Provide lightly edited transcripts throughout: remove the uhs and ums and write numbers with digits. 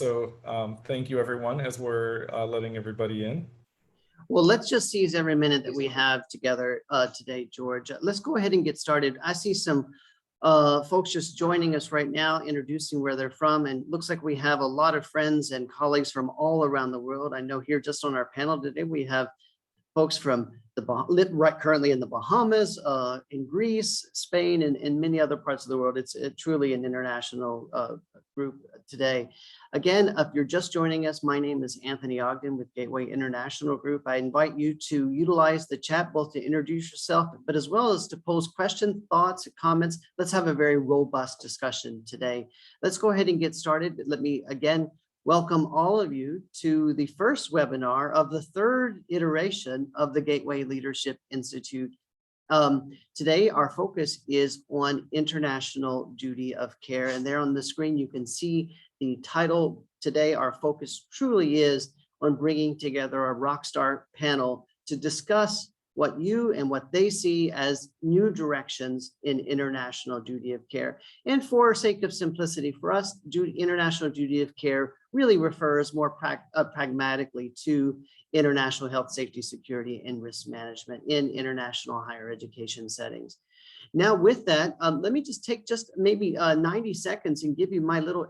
So thank you, everyone, as we're letting everybody in. Well, let's just seize every minute that we have together today, George. Let's go ahead and get started. I see some folks just joining us right now, introducing where they're from, and looks like we have a lot of friends and colleagues from all around the world. I know here just on our panel today, we have folks from currently in the Bahamas, in Greece, Spain, and many other parts of the world. It's truly an international group today. Again, if you're just joining us, my name is Anthony Ogden with Gateway International Group. I invite you to utilize the chat both to introduce yourself, but as well as to pose questions, thoughts, comments. Let's have a very robust discussion today. Let's go ahead and get started. Let me again welcome all of you to the first webinar of the third iteration of the Gateway Leadership Institute. Today, our focus is on international duty of care. And there on the screen, you can see the title. Today, our focus truly is on bringing together a rockstar panel to discuss what you and what they see as new directions in international duty of care. And for sake of simplicity, for us, international duty of care really refers more pragmatically to international health, safety, security, and risk management in international higher education settings. Now, with that, let me just take maybe 90 seconds and give you my little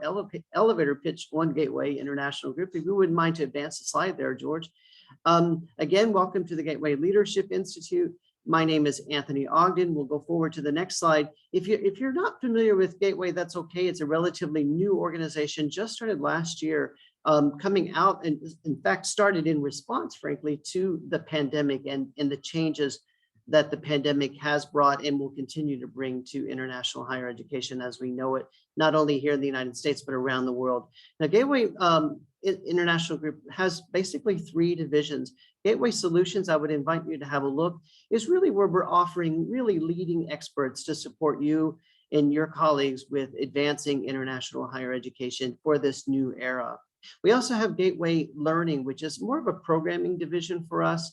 elevator pitch on Gateway International Group. If you wouldn't mind to advance the slide there, George. Again, welcome to the Gateway Leadership Institute. My name is Anthony Ogden. We'll go forward to the next slide. If you're not familiar with Gateway, that's okay. It's a relatively new organization, just started last year, coming out and in fact started in response, frankly, to the pandemic and the changes that the pandemic has brought and will continue to bring to international higher education as we know it, not only here in the United States, but around the world. Now, Gateway International Group has basically three divisions. Gateway Solutions, I would invite you to have a look, is really where we're offering really leading experts to support you and your colleagues with advancing international higher education for this new era. We also have Gateway Learning, which is more of a programming division for us.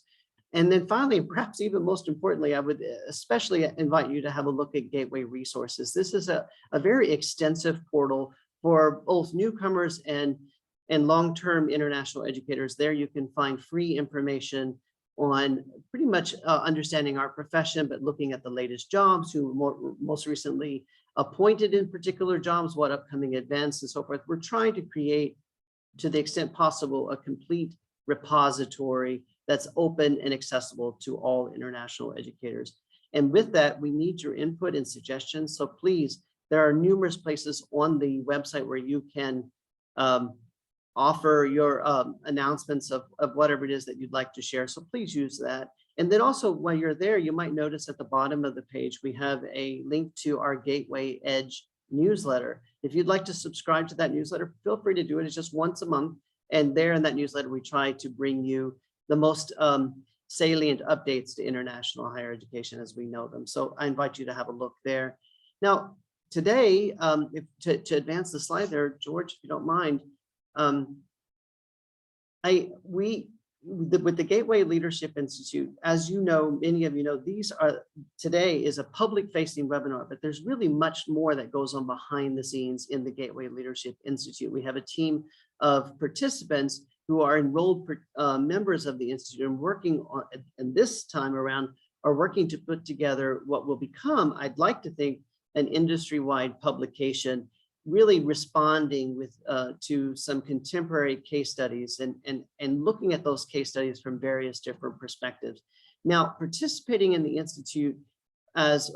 And then finally, perhaps even most importantly, I would especially invite you to have a look at Gateway Resources. This is a very extensive portal for both newcomers and long-term international educators. There you can find free information on pretty much understanding our profession, but looking at the latest jobs, who were most recently appointed in particular jobs, what upcoming events and so forth. We're trying to create, to the extent possible, a complete repository that's open and accessible to all international educators. And with that, we need your input and suggestions. So please, there are numerous places on the website where you can offer your announcements of whatever it is that you'd like to share. So please use that. And then also while you're there, you might notice at the bottom of the page, we have a link to our Gateway Edge newsletter. If you'd like to subscribe to that newsletter, feel free to do it. It's just once a month. And there in that newsletter, we try to bring you the most salient updates to international higher education as we know them. So I invite you to have a look there. Now, today, to advance the slide there, George, if you don't mind, with the Gateway Leadership Institute, as you know, many of you know, today is a public-facing webinar, but there's really much more that goes on behind the scenes in the Gateway Leadership Institute. We have a team of participants who are enrolled members of the Institute and working on, and this time around, are working to put together what will become, I'd like to think, an industry-wide publication, really responding to some contemporary case studies and looking at those case studies from various different perspectives. Now, participating in the Institute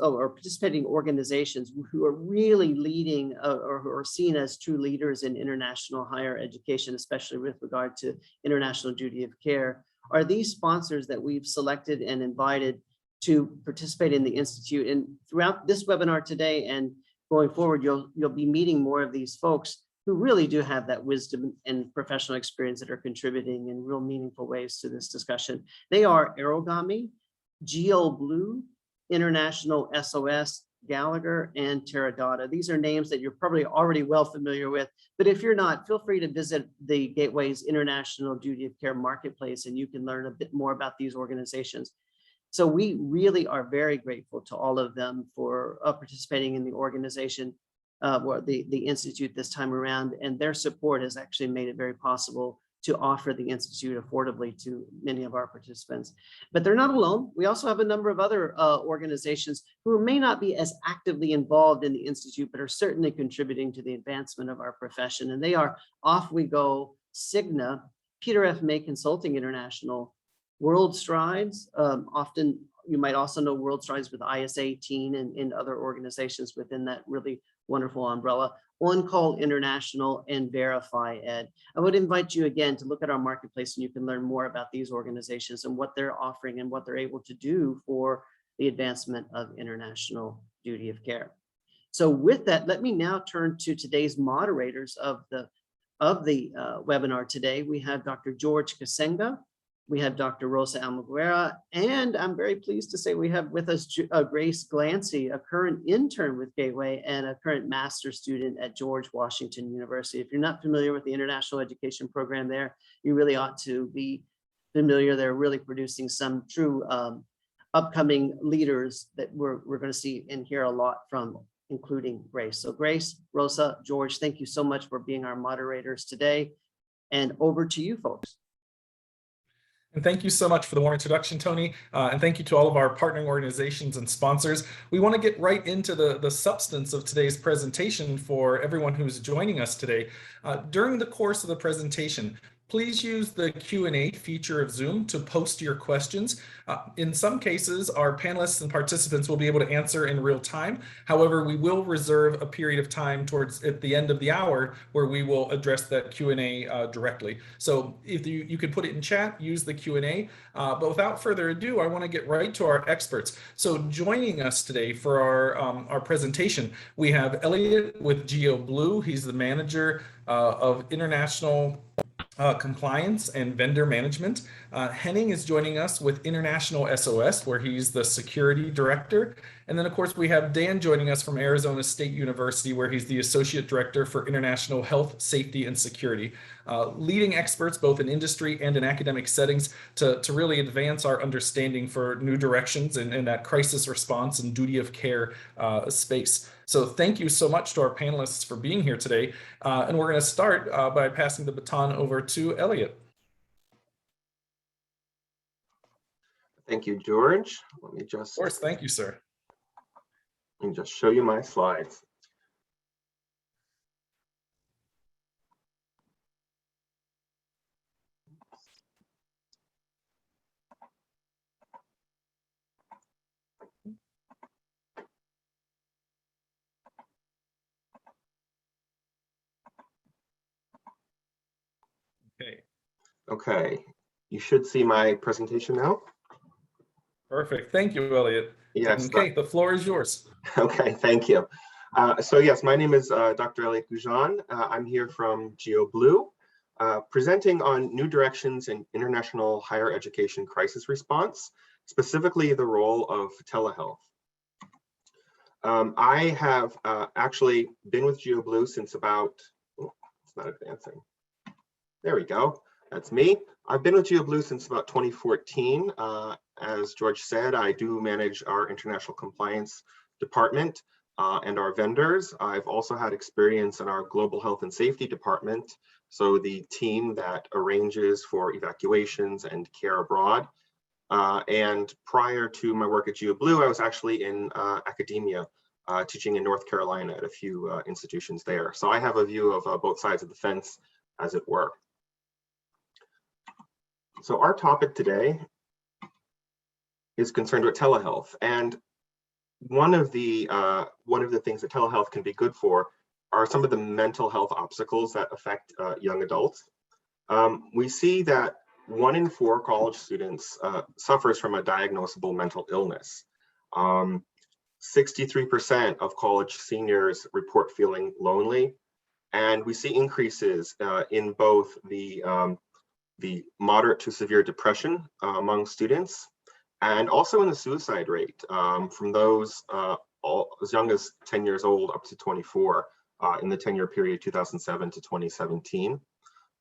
or participating organizations who are really leading or who are seen as true leaders in international higher education, especially with regard to international duty of care, are these sponsors that we've selected and invited to participate in the Institute. And throughout this webinar today and going forward, you'll be meeting more of these folks who really do have that wisdom and professional experience that are contributing in real meaningful ways to this discussion. They are Arogami, GL Blue, International SOS, Gallagher, and Teradata. These are names that you're probably already well familiar with, but if you're not, feel free to visit the Gateway's International Duty of Care Marketplace and you can learn a bit more about these organizations. So we really are very grateful to all of them for participating in the organization. the Institute this time around, and their support has actually made it very possible to offer the Institute affordably to many of our participants. But they're not alone. We also have a number of other organizations who may not be as actively involved in the Institute, but are certainly contributing to the advancement of our profession. And they are Off We Go, Cigna, Peter F. May Consulting International, World Strides, often you might also know World Strides with IS-18 and other organizations within that really wonderful umbrella, On Call International, and Verify Ed. I would invite you again to look at our marketplace, and you can learn more about these organizations and what they're offering and what they're able to do for the advancement of international duty of care. So with that, let me now turn to today's moderators of the webinar today. We have Dr. George Kasenga, we have Dr. Rosa Almaguera, and I'm very pleased to say we have with us Grace Glancy, a current intern with Gateway and a current master's student at George Washington University. If you're not familiar with the international education program there, you really ought to be familiar. They're really producing some true upcoming leaders that we're going to see and hear a lot from, including Grace. So Grace, Rosa, George, thank you so much for being our moderators today. And over to you folks. And thank you so much for the warm introduction, Tony. And thank you to all of our partnering organizations and sponsors. We want to get right into the substance of today's presentation for everyone who's joining us today. During the course of the presentation, please use the Q&A feature of Zoom to post your questions. In some cases, our panelists and participants will be able to answer in real time. However, we will reserve a period of time at the end of the hour where we will address that Q&A directly. So if you could put it in chat, use the Q&A. But without further ado, I want to get right to our experts. So joining us today for our presentation, we have Elliot with GeoBlue. He's the manager of international compliance and vendor management. Henning is joining us with International SOS, where he's the security director. And then, of course, we have Dan joining us from Arizona State University, where he's the associate director for international health, safety, and security. Leading experts both in industry and in academic settings to really advance our understanding for new directions in that crisis response and duty of care space. So thank you so much to our panelists for being here today. And we're going to start by passing the baton over to Elliot. Thank you, George. Let me just. Of course, thank you, sir. Let me just show you my slides. Okay, you should see my presentation now. Perfect. Thank you, Elliot. Yes. Okay, the floor is yours. Okay, thank you. So yes, my name is Dr. Elliot Goujon. I'm here from GeoBlue, presenting on new directions in international higher education crisis response, specifically the role of telehealth. I have actually been with GeoBlue since about, oh, it's not advancing. There we go. That's me. I've been with GeoBlue since about 2014. As George said, I do manage our international compliance department and our vendors. I've also had experience in our global health and safety department, so the team that arranges for evacuations and care abroad. And prior to my work at GeoBlue, I was actually in academia, teaching in North Carolina at a few institutions there. So I have a view of both sides of the fence, as it were. So our topic today is concerned with telehealth, and one of the things that telehealth can be good for are some of the mental health obstacles that affect young adults. We see that 1 in 4 college students suffers from a diagnosable mental illness. 63% of college seniors report feeling lonely, and we see increases in both the moderate to severe depression among students, and also in the suicide rate from those as young as 10 years old up to 24 in the 10-year period 2007 to 2017.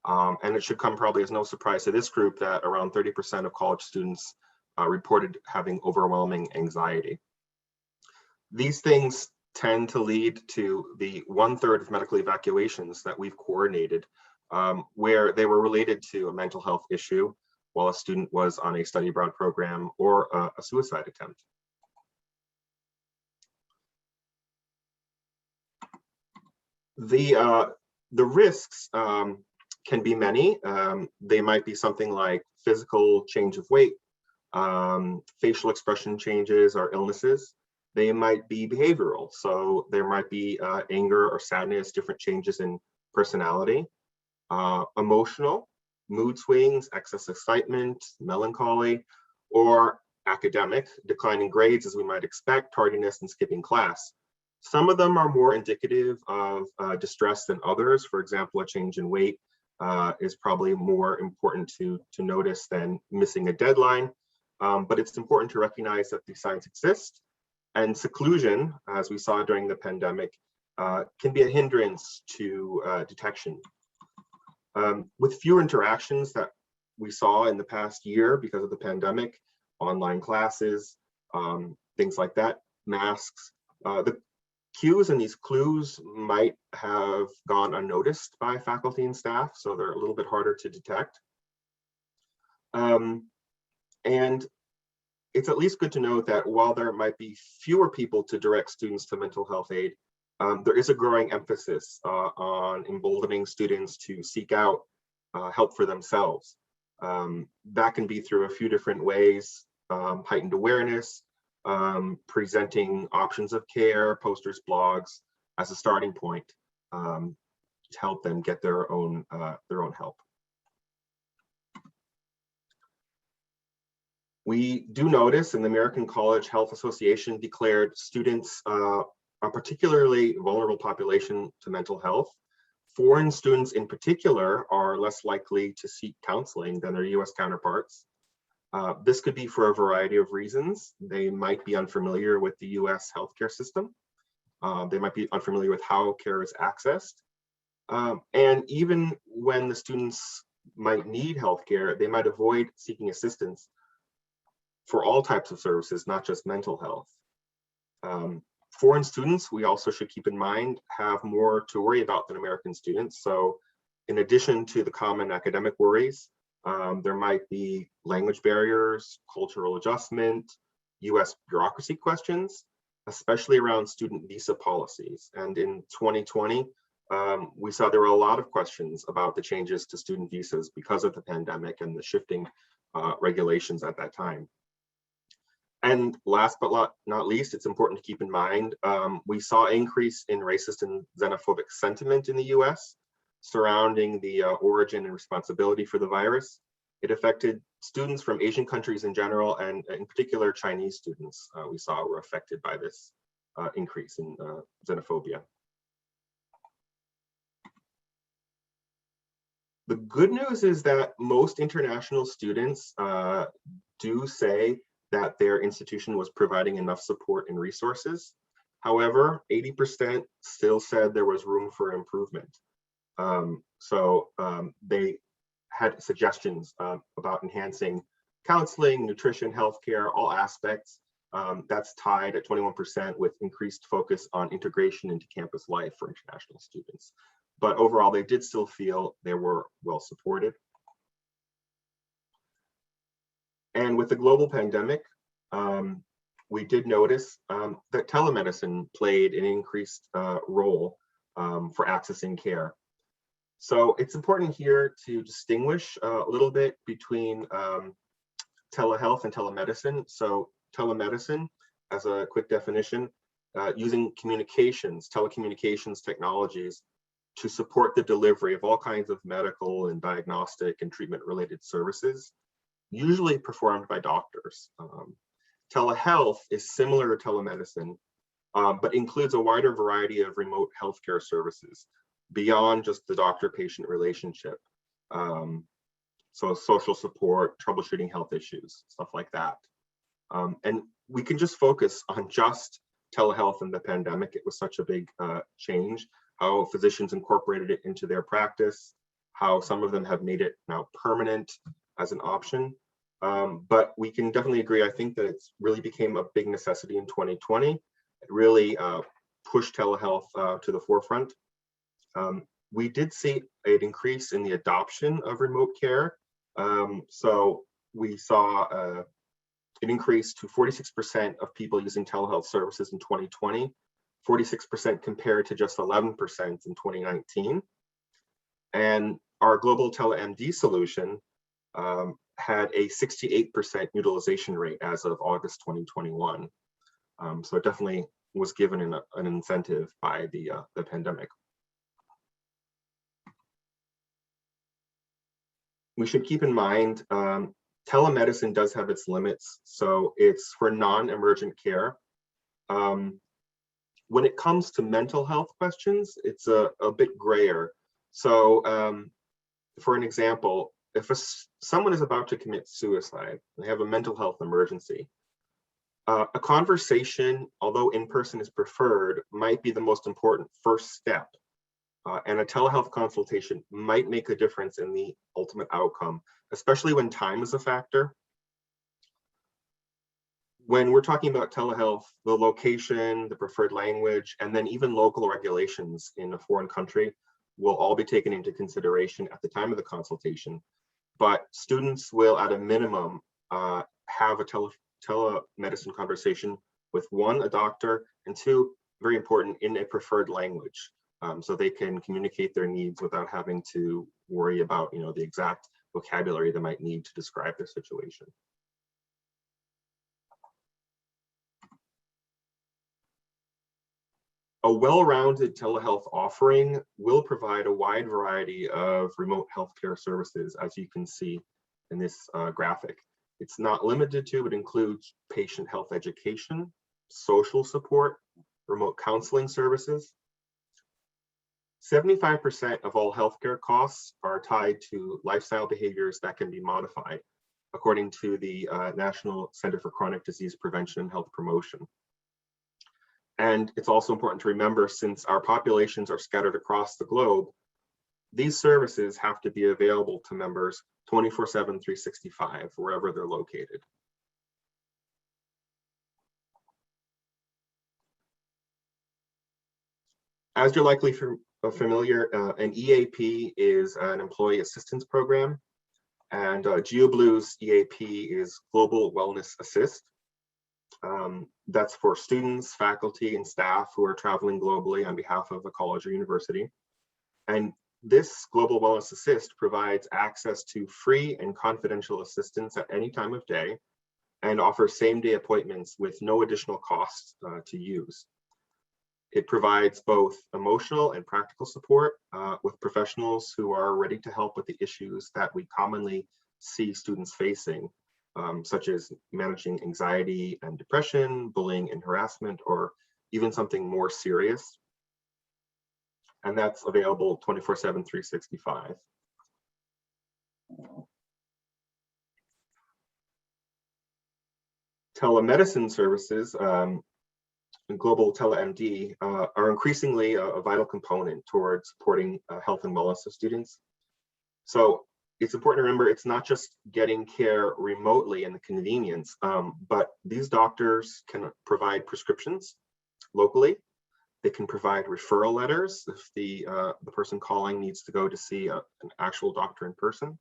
And it should come probably as no surprise to this group that around 30% of college students reported having overwhelming anxiety. These things tend to lead to the 1/3 of medical evacuations that we've coordinated, where they were related to a mental health issue while a student was on a study abroad program or a suicide attempt. The risks can be many. They might be something like physical change of weight, facial expression changes or illnesses. They might be behavioral. So there might be anger or sadness, different changes in personality, emotional, mood swings, excess excitement, melancholy, or academic, declining grades as we might expect, tardiness and skipping class. Some of them are more indicative of distress than others. For example, a change in weight is probably more important to notice than missing a deadline. But it's important to recognize that these signs exist, and seclusion, as we saw during the pandemic, can be a hindrance to detection. With fewer interactions that we saw in the past year because of the pandemic, online classes, things like that, masks, the cues and these clues might have gone unnoticed by faculty and staff, so they're a little bit harder to detect. And it's at least good to note that while there might be fewer people to direct students to mental health aid, there is a growing emphasis on emboldening students to seek out help for themselves. That can be through a few different ways: heightened awareness, presenting options of care, posters, blogs as a starting point to help them get their own help. We do notice, and the American College Health Association declared students a particularly vulnerable population to mental health. Foreign students in particular are less likely to seek counseling than their US counterparts. This could be for a variety of reasons. They might be unfamiliar with the US healthcare system. They might be unfamiliar with how care is accessed. And even when the students might need healthcare, they might avoid seeking assistance for all types of services, not just mental health. Foreign students, we also should keep in mind, have more to worry about than American students. So in addition to the common academic worries, there might be language barriers, cultural adjustment, US bureaucracy questions, especially around student visa policies. And in 2020, we saw there were a lot of questions about the changes to student visas because of the pandemic and the shifting regulations at that time. And last but not least, it's important to keep in mind, we saw an increase in racist and xenophobic sentiment in the US surrounding the origin and responsibility for the virus. It affected students from Asian countries in general, and in particular, Chinese students we saw were affected by this increase in xenophobia. The good news is that most international students do say that their institution was providing enough support and resources. However, 80% still said there was room for improvement. They had suggestions about enhancing counseling, nutrition, healthcare, all aspects. That's tied at 21% with increased focus on integration into campus life for international students. But overall, they did still feel they were well supported. And with the global pandemic, we did notice that telemedicine played an increased role for accessing care. So it's important here to distinguish a little bit between telehealth and telemedicine. So telemedicine, as a quick definition, using telecommunications technologies to support the delivery of all kinds of medical and diagnostic and treatment related services, usually performed by doctors. Telehealth is similar to telemedicine, but includes a wider variety of remote healthcare services beyond just the doctor-patient relationship. So social support, troubleshooting health issues, stuff like that. And we can just focus on just telehealth in the pandemic. It was such a big change, how physicians incorporated it into their practice, how some of them have made it now permanent as an option. But we can definitely agree, I think that it's really became a big necessity in 2020. It really push telehealth to the forefront. We did see an increase in the adoption of remote care. So we saw an increase to 46% of people using telehealth services in 2020, 46% compared to just 11% in 2019. And our global TeleMD solution had a 68% utilization rate as of August 2021. So it definitely was given an incentive by the pandemic. We should keep in mind, telemedicine does have its limits. So it's for non-emergent care. When it comes to mental health questions, it's a bit grayer. So for an example, if someone is about to commit suicide, they have a mental health emergency, a conversation, although in person is preferred, might be the most important first step. And a telehealth consultation might make a difference in the ultimate outcome, especially when time is a factor. When we're talking about telehealth, the location, the preferred language, and then even local regulations in a foreign country will all be taken into consideration at the time of the consultation. But students will, at a minimum, have a telemedicine conversation with one, a doctor, and two, very important, in a preferred language. So they can communicate their needs without having to worry about, the exact vocabulary they might need to describe their situation. A well-rounded telehealth offering will provide a wide variety of remote healthcare services, as you can see in this graphic. It's not limited to, it includes patient health education, social support, remote counseling services. 75% of all healthcare costs are tied to lifestyle behaviors that can be modified, according to the National Center for Chronic Disease Prevention and Health Promotion. And it's also important to remember, since our populations are scattered across the globe, these services have to be available to members 24/7, 365, wherever they're located. As you're likely familiar, an EAP is an employee assistance program, and GeoBlue's EAP is Global Wellness Assist. That's for students, faculty, and staff who are traveling globally on behalf of a college or university. And this Global Wellness Assist provides access to free and confidential assistance at any time of day and offers same-day appointments with no additional costs to use. It provides both emotional and practical support with professionals who are ready to help with the issues that we commonly see students facing, such as managing anxiety and depression, bullying and harassment, or even something more serious. And that's available 24/7, 365. Telemedicine services, global TeleMD, are increasingly a vital component towards supporting health and wellness of students. So it's important to remember, it's not just getting care remotely and the convenience, but these doctors can provide prescriptions locally. They can provide referral letters if the person calling needs to go to see an actual doctor in person.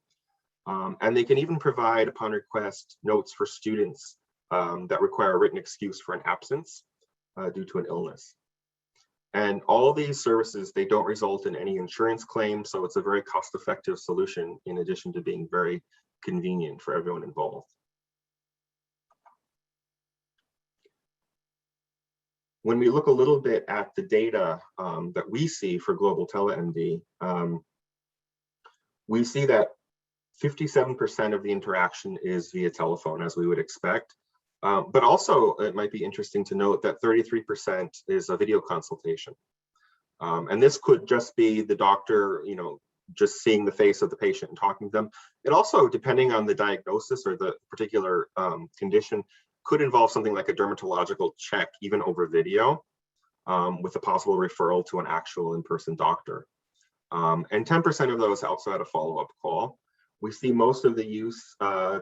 And they can even provide, upon request, notes for students that require a written excuse for an absence due to an illness. And all these services, they don't result in any insurance claims, so it's a very cost-effective solution in addition to being very convenient for everyone involved. When we look a little bit at the data that we see for global TeleMD, we see that 57% of the interaction is via telephone, as we would expect. But also, it might be interesting to note that 33% is a video consultation. And this could just be the doctor, just seeing the face of the patient and talking to them. It also, depending on the diagnosis or the particular condition, could involve something like a dermatological check, even over video, with a possible referral to an actual in-person doctor. And 10% of those outside a follow-up call. We see most of the use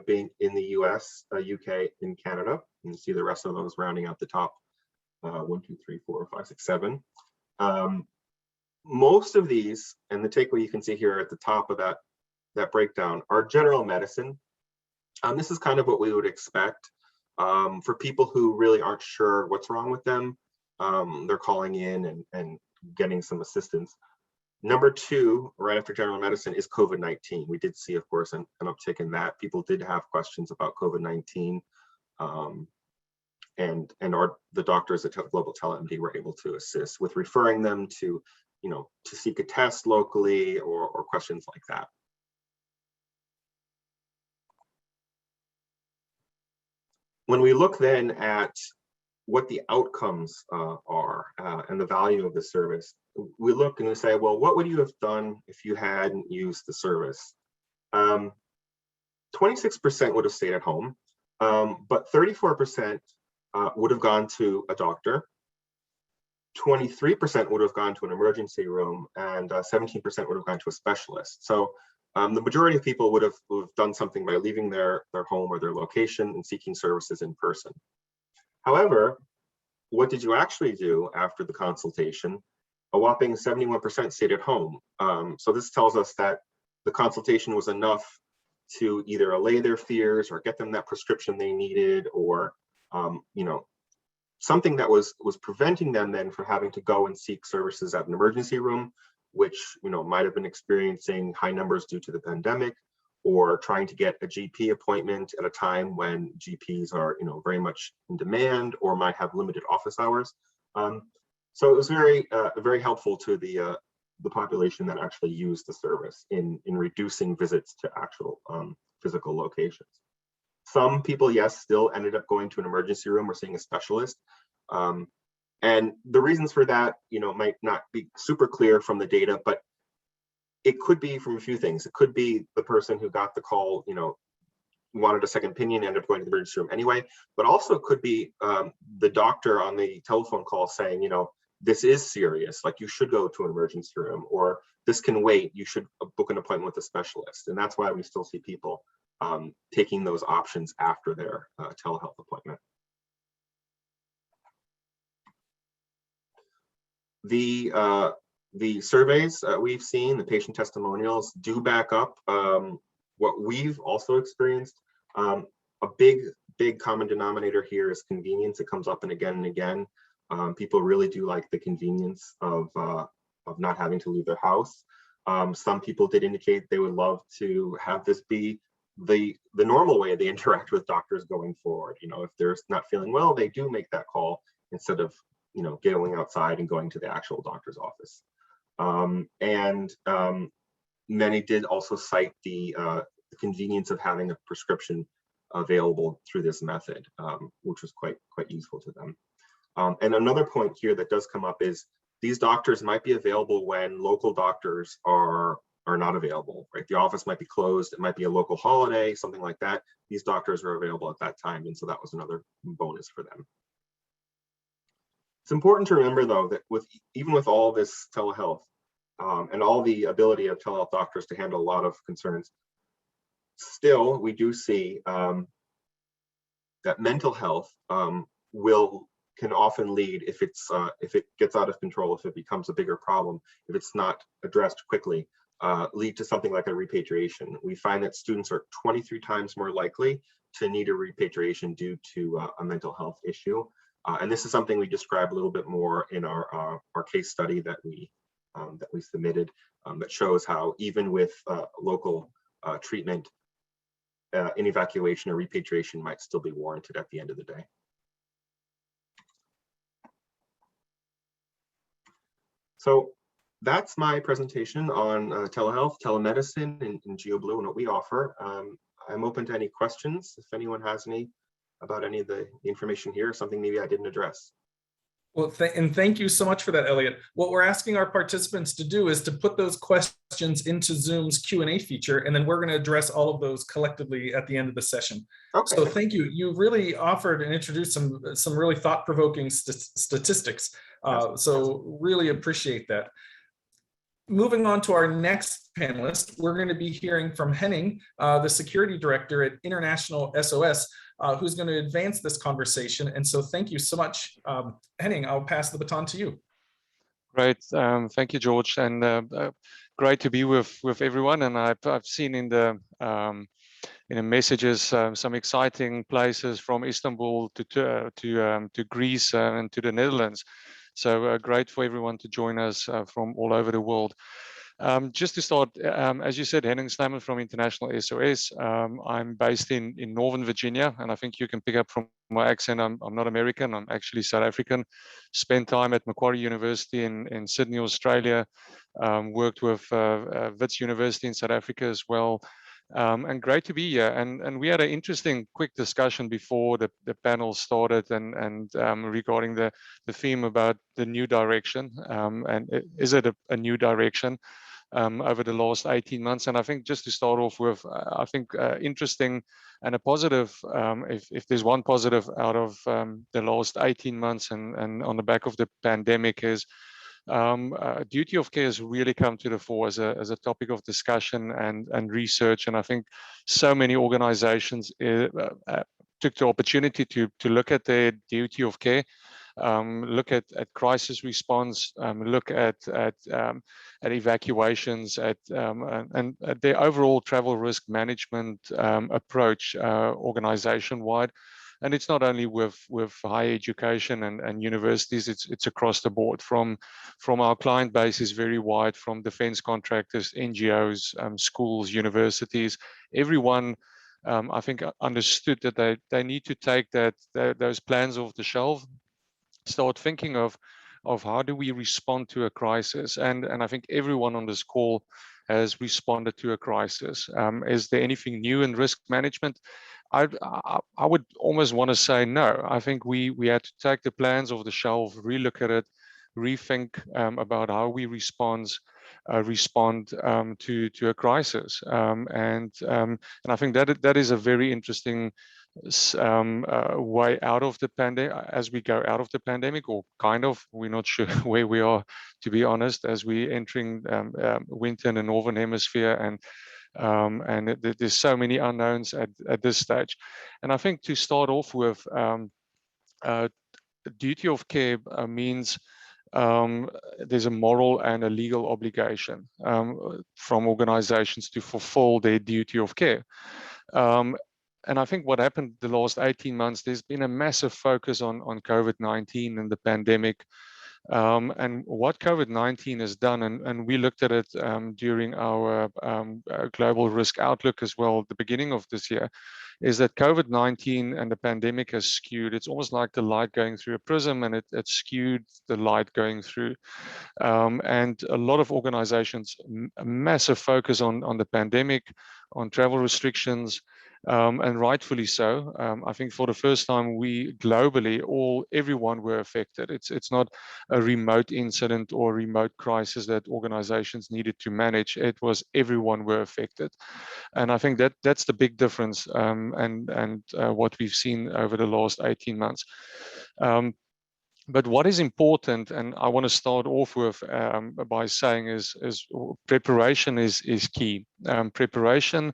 being in the US, UK, and Canada. And you see the rest of those rounding out the top 1, 2, 3, 4, 5, 6, 7. Most of these, and the takeaway you can see here at the top of that breakdown, are general medicine. This is kind of what we would expect for people who really aren't sure what's wrong with them. They're calling in and getting some assistance. Number 2, right after general medicine, is COVID-19. We did see, of course, an uptick in that. People did have questions about COVID-19, and the doctors at Global TeleMD were able to assist with referring them to, to seek a test locally or questions like that. When we look then at what the outcomes are and the value of the service, we look and we say, well, what would you have done if you hadn't used the service? 26% would have stayed at home, but 34% would have gone to a doctor. 23% would have gone to an emergency room, and 17% would have gone to a specialist. So the majority of people would have done something by leaving their home or their location and seeking services in person. However, what did you actually do after the consultation? A whopping 71% stayed at home. So this tells us that the consultation was enough to either allay their fears or get them that prescription they needed, or something that was preventing them then from having to go and seek services at an emergency room, which might have been experiencing high numbers due to the pandemic, or trying to get a GP appointment at a time when GPs are very much in demand or might have limited office hours. So it was very helpful to the population that actually used the service in reducing visits to actual physical locations. Some people, yes, still ended up going to an emergency room or seeing a specialist. And the reasons for that, might not be super clear from the data, but it could be from a few things. It could be the person who got the call, wanted a second opinion, ended up going to the emergency room anyway, but also it could be the doctor on the telephone call saying, this is serious, like you should go to an emergency room, or this can wait, you should book an appointment with a specialist. And that's why we still see people taking those options after their telehealth appointment. The surveys we've seen, the patient testimonials, do back up what we've also experienced. A big common denominator here is convenience. It comes up and again. People really do like the convenience of not having to leave their house. Some people did indicate they would love to have this be the normal way they interact with doctors going forward. If they're not feeling well, they do make that call instead of going outside and going to the actual doctor's office. Many did also cite the convenience of having a prescription available through this method, which was quite useful to them. And another point here that does come up is these doctors might be available when local doctors are not available, right? The office might be closed, it might be a local holiday, something like that. These doctors are available at that time, and so that was another bonus for them. It's important to remember, though, that even with all this telehealth and all the ability of telehealth doctors to handle a lot of concerns, still we do see that mental health can often lead, if it gets out of control, if it becomes a bigger problem, if it's not addressed quickly, lead to something like a repatriation. We find that students are 23 times more likely to need a repatriation due to a mental health issue. And this is something we describe a little bit more in our case study that we submitted, that shows how even with local treatment, an evacuation or repatriation might still be warranted at the end of the day. So that's my presentation on telehealth, telemedicine, and GeoBlue and what we offer. I'm open to any questions if anyone has any about any of the information here, something maybe I didn't address. Well, and thank you so much for that, Elliot. What we're asking our participants to do is to put those questions into Zoom's Q&A feature, and then we're going to address all of those collectively at the end of the session. Okay. So thank you. You really offered and introduced some really thought-provoking statistics. So really appreciate that. Moving on to our next panelist, we're going to be hearing from Henning, the security director at International SOS, who's going to advance this conversation. And so thank you so much. Henning, I'll pass the baton to you. Great. Thank you, George. And great to be with everyone. And I've seen in the messages some exciting places from Istanbul to Greece and to the Netherlands. So great for everyone to join us from all over the world. Just to start, as you said, Henning Snyman from International SOS. I'm based in Northern Virginia, and I think you can pick up from my accent, I'm not American, I'm actually South African. Spent time at Macquarie University in Sydney, Australia. Worked with Wits University in South Africa as well. And great to be here. And we had an interesting quick discussion before the panel started and regarding the theme about the new direction. And is it a new direction? Over the last 18 months. And I think just to start off with, I think interesting and a positive, if there's one positive out of the last 18 months and on the back of the pandemic is duty of care has really come to the fore as a topic of discussion and research. And I think so many organizations took the opportunity to look at their duty of care, look at crisis response, look at evacuations, and their overall travel risk management approach organization-wide. And it's not only with higher education and universities, it's across the board. From our client base is very wide, from defense contractors, NGOs, schools, universities. Everyone, I think, understood that they need to take those plans off the shelf, start thinking of how do we respond to a crisis. And I think everyone on this call has responded to a crisis. Is there anything new in risk management? I would almost want to say no. I think we had to take the plans off the shelf, relook at it, rethink about how we respond to a crisis. And I think that is a very interesting way out of the pandemic, as we go out of the pandemic, or kind of. We're not sure where we are, to be honest, as we're entering winter in the Northern Hemisphere, and there's so many unknowns at this stage. And I think to start off with, duty of care means there's a moral and a legal obligation from organizations to fulfill their duty of care. And I think what happened the last 18 months, there's been a massive focus on COVID-19 and the pandemic. And what COVID-19 has done, and we looked at it during our global risk outlook as well at the beginning of this year, is that COVID-19 and the pandemic has skewed. It's almost like the light going through a prism, and it skewed the light going through. And a lot of organizations, a massive focus on the pandemic, on travel restrictions, and rightfully so. I think for the first time, we globally, everyone were affected. It's not a remote incident or remote crisis that organizations needed to manage. It was everyone were affected. And I think that's the big difference, and what we've seen over the last 18 months. But what is important, and I want to start off with by saying is preparation is key. Preparation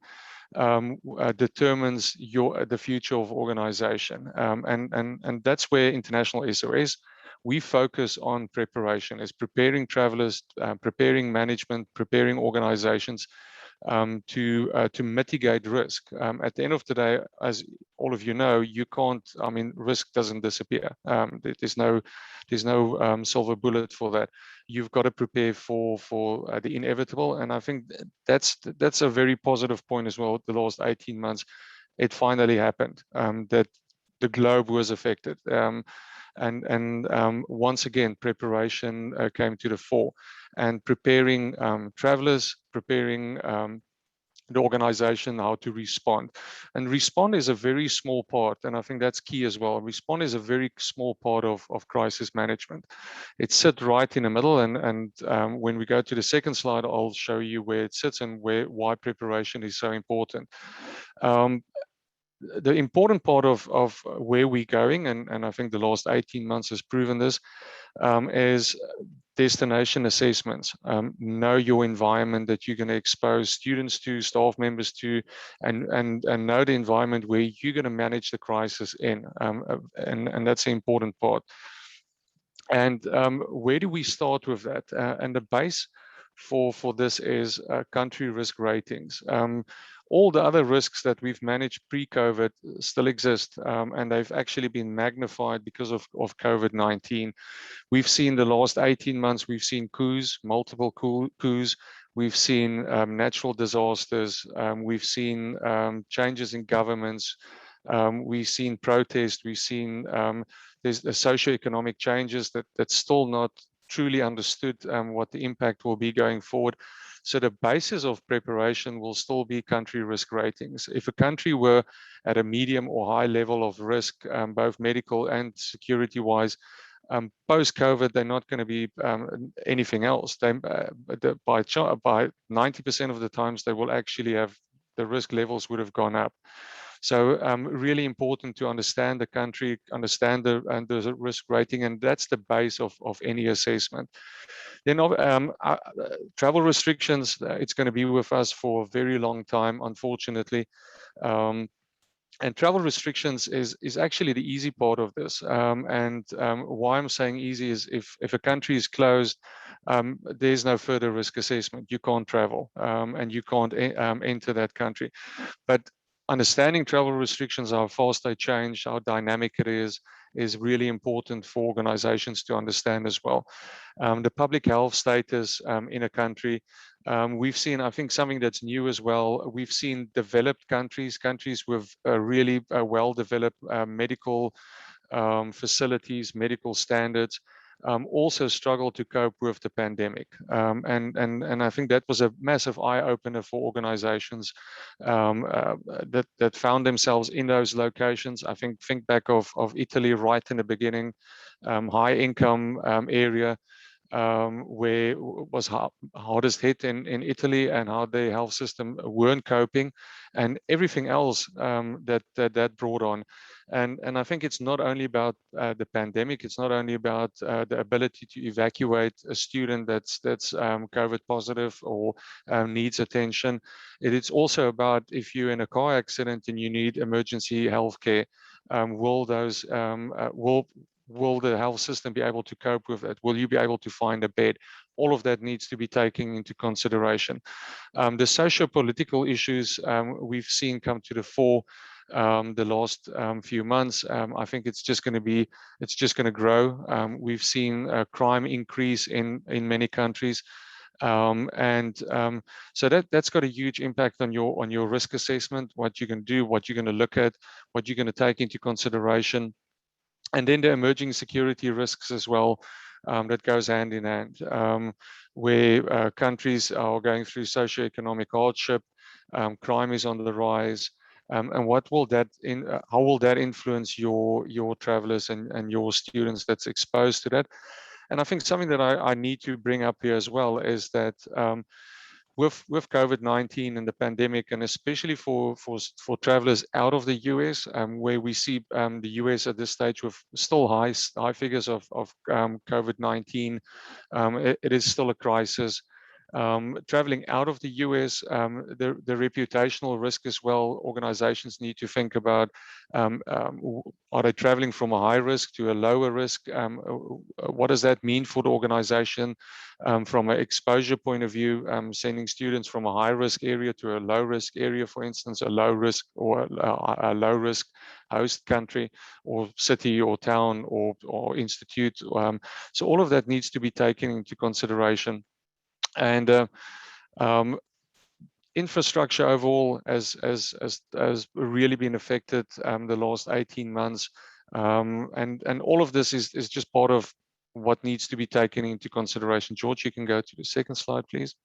determines the future of organization, and that's where International SOS, we focus on preparation, is preparing travelers, preparing management, preparing organizations to mitigate risk. At the end of the day, as all of you know, you can't, risk doesn't disappear. There's no silver bullet for that. You've got to prepare for the inevitable. And I think that's a very positive point as well. The last 18 months, it finally happened, that the globe was affected. And once again, preparation came to the fore, and preparing travelers, preparing the organization how to respond. And respond is a very small part, and I think that's key as well. Respond is a very small part of crisis management. It sits right in the middle, and when we go to the second slide, I'll show you where it sits and why preparation is so important. the important part of where we're going, and I think the last 18 months has proven this, is destination assessments. Know your environment that you're going to expose students to, staff members to, and know the environment where you're going to manage the crisis in. And that's the important part. And where do we start with that? And the base for this is country risk ratings. All the other risks that we've managed pre-COVID still exist, and they've actually been magnified because of COVID-19. We've seen the last 18 months, we've seen coups, multiple coups. We've seen natural disasters. We've seen changes in governments. We've seen protests. We've seen there's the socioeconomic changes that's still not truly understood what the impact will be going forward. So the basis of preparation will still be country risk ratings. If a country were at a medium or high level of risk, both medical and security-wise, post-COVID, they're not going to be anything else. By 90% of the times, they will actually have, the risk levels would have gone up. So really important to understand the country, understand the risk rating, and that's the base of any assessment. Then travel restrictions, it's going to be with us for a very long time, unfortunately. And travel restrictions is actually the easy part of this. Why I'm saying easy is if a country is closed, there's no further risk assessment. You can't travel and you can't enter that country. But understanding travel restrictions, how fast they change, how dynamic it is really important for organizations to understand as well. The public health status in a country. We've seen, I think, something that's new as well. We've seen developed countries with really well-developed medical facilities, medical standards, also struggle to cope with the pandemic. And I think that was a massive eye-opener for organizations that found themselves in those locations. I think back of Italy right in the beginning, high income area, where was hardest hit in Italy, and how the health system weren't coping, and everything else that brought on. And I think it's not only about the pandemic, it's not only about the ability to evacuate a student that's COVID positive or needs attention. It's also about if you're in a car accident and you need emergency health care, will the health system be able to cope with it? Will you be able to find a bed? All of that needs to be taken into consideration. The socio-political issues we've seen come to the fore the last few months. I think it's just going to grow. We've seen crime increase in many countries. So that's got a huge impact on your risk assessment, what you can do, what you're going to look at, what you're going to take into consideration. And then the emerging security risks as well, that goes hand in hand, where countries are going through socioeconomic hardship, crime is on the rise, and what will that how will that influence your travelers and your students that's exposed to that? And I think something that I need to bring up here as well is that with COVID-19 and the pandemic, and especially for travelers out of the US, where we see the US at this stage with still high figures of COVID-19, it is still a crisis. Traveling out of the US, the reputational risk as well, organizations need to think about, are they traveling from a high risk to a lower risk? What does that mean for the organization? From an exposure point of view, sending students from a high risk area to a low risk area, for instance, a low risk or a low risk host country or city or town or institute. So all of that needs to be taken into consideration. And infrastructure overall has really been affected the last 18 months. And all of this is just part of what needs to be taken into consideration. George, you can go to the second slide, please.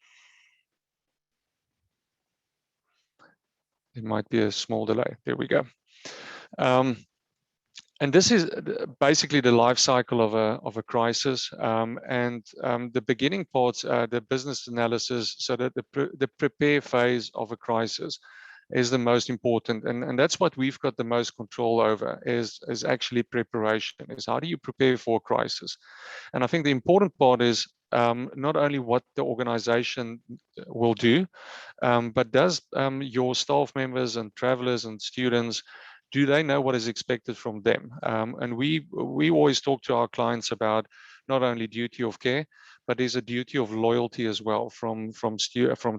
It might be a small delay. There we go. And this is basically the life cycle of a crisis, and the beginning parts, the business analysis, so that the prepare phase of a crisis. is the most important, and that's what we've got the most control over, is actually preparation, is how do you prepare for a crisis. And I think the important part is not only what the organization will do, but does your staff members and travelers and students, do they know what is expected from them? And we always talk to our clients about not only duty of care, but there's a duty of loyalty as well from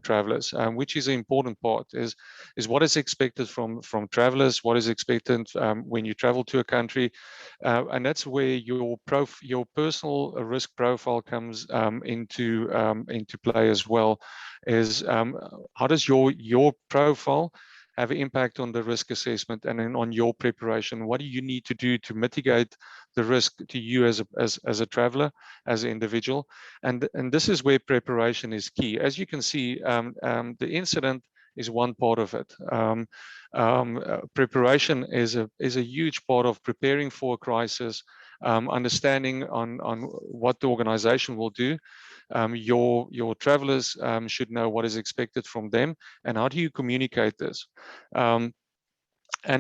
travelers, which is an important part. Is what is expected from travelers, what is expected when you travel to a country, and that's where your personal risk profile comes into play as well. Is how does your profile have an impact on the risk assessment and then on your preparation? What do you need to do to mitigate the risk to you as a traveler, as an individual? And this is where preparation is key. As you can see, the incident is one part of it. Preparation is a huge part of preparing for a crisis, understanding on what the organization will do. Your travelers should know what is expected from them, and how do you communicate this? And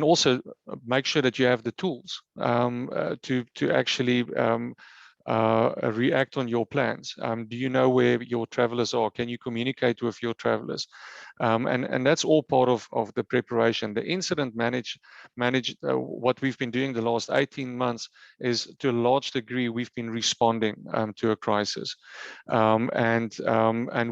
also make sure that you have the tools to actually react on your plans. Do you know where your travelers are? Can you communicate with your travelers? And that's all part of the preparation. The incident what we've been doing the last 18 months is, to a large degree, we've been responding to a crisis. And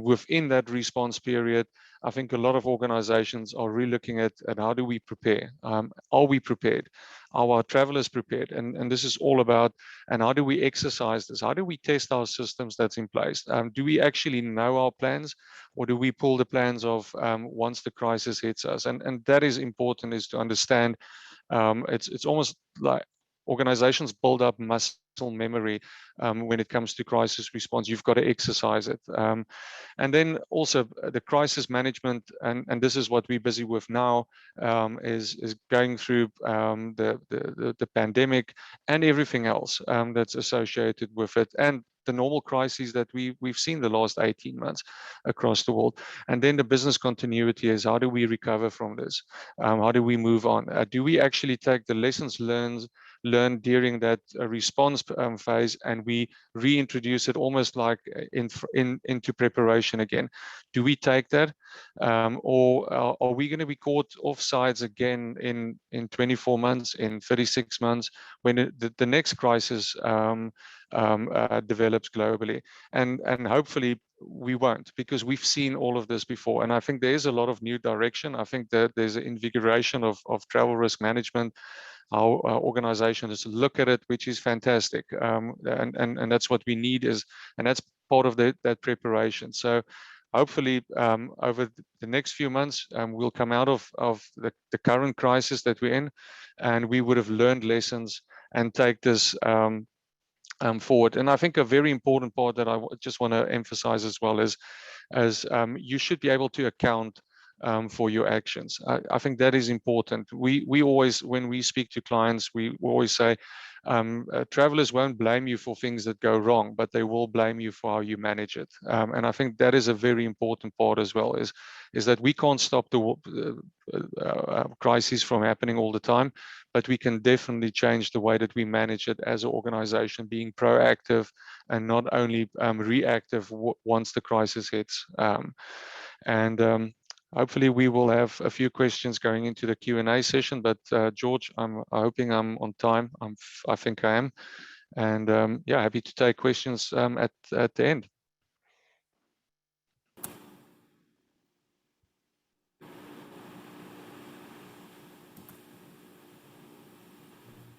within that response period, I think a lot of organizations are really looking at how do we prepare? Are we prepared? Are our travelers prepared? And this is all about, and how do we exercise this? How do we test our systems that's in place? Do we actually know our plans, or do we pull the plans off once the crisis hits us? And that is important, is to understand. It's almost like organizations build up muscle memory when it comes to crisis response. You've got to exercise it. And then also the crisis management, and this is what we're busy with now, is going through the pandemic and everything else that's associated with it, and the normal crises that we've seen the last 18 months across the world. And then the business continuity is, how do we recover from this? How do we move on? Do we actually take the lessons learned during that response phase, and we reintroduce it almost like into preparation again? Do we take that, or are we going to be caught offsides again in 24 months, in 36 months, when the next crisis develops globally? And hopefully we won't, because we've seen all of this before. And I think there's a lot of new direction. I think that there's an invigoration of travel risk management, how organizations look at it, which is fantastic. And that's what we need, and that's part of that preparation. So hopefully over the next few months, we'll come out of the current crisis that we're in, and we would have learned lessons and take this forward. And I think a very important part that I just want to emphasize as well is you should be able to account for your actions. I think that is important. We always, when we speak to clients, we always say, travelers won't blame you for things that go wrong, but they will blame you for how you manage it. And I think that is a very important part as well, is that we can't stop the crises from happening all the time, but we can definitely change the way that we manage it as an organization, being proactive and not only reactive once the crisis hits. Hopefully we will have a few questions going into the Q&A session, but George, I'm hoping I'm on time. I think I am. And yeah, happy to take questions at the end.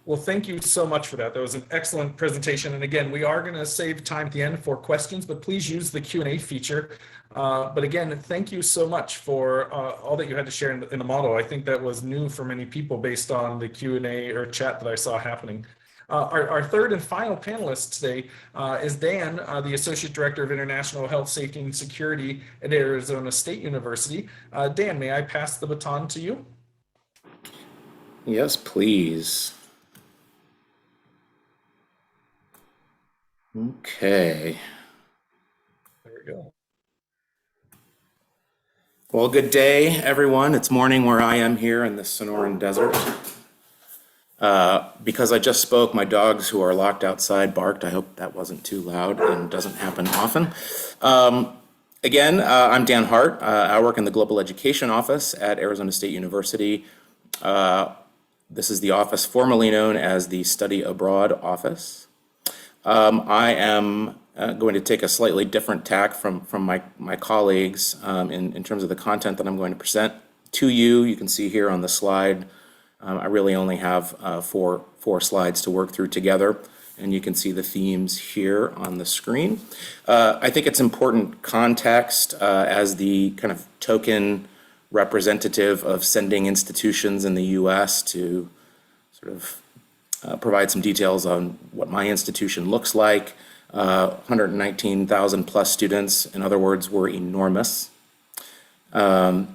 Well, thank you so much for that. That was an excellent presentation. And again, we are going to save time at the end for questions, but please use the Q&A feature. But again, thank you so much for all that you had to share in the model. I think that was new for many people based on the Q&A or chat that I saw happening. Our third and final panelist today is Dan, the Associate Director of International Health, Safety, and Security at Arizona State University. Dan, may I pass the baton to you? Yes, please. Okay. There we go. Well, good day, everyone. It's morning where I am here in the Sonoran Desert. Because I just spoke, my dogs who are locked outside barked. I hope that wasn't too loud and doesn't happen often. Again, I'm Dan Hart. I work in the Global Education Office at Arizona State University. This is the office formerly known as the Study Abroad Office. I am going to take a slightly different tack from my colleagues in terms of the content that I'm going to present to you. You can see here on the slide, I really only have four slides to work through together, and you can see the themes here on the screen. I think it's important context as the kind of token representative of sending institutions in the US to sort of provide some details on what my institution looks like. 119,000 plus students. In other words, we're enormous. I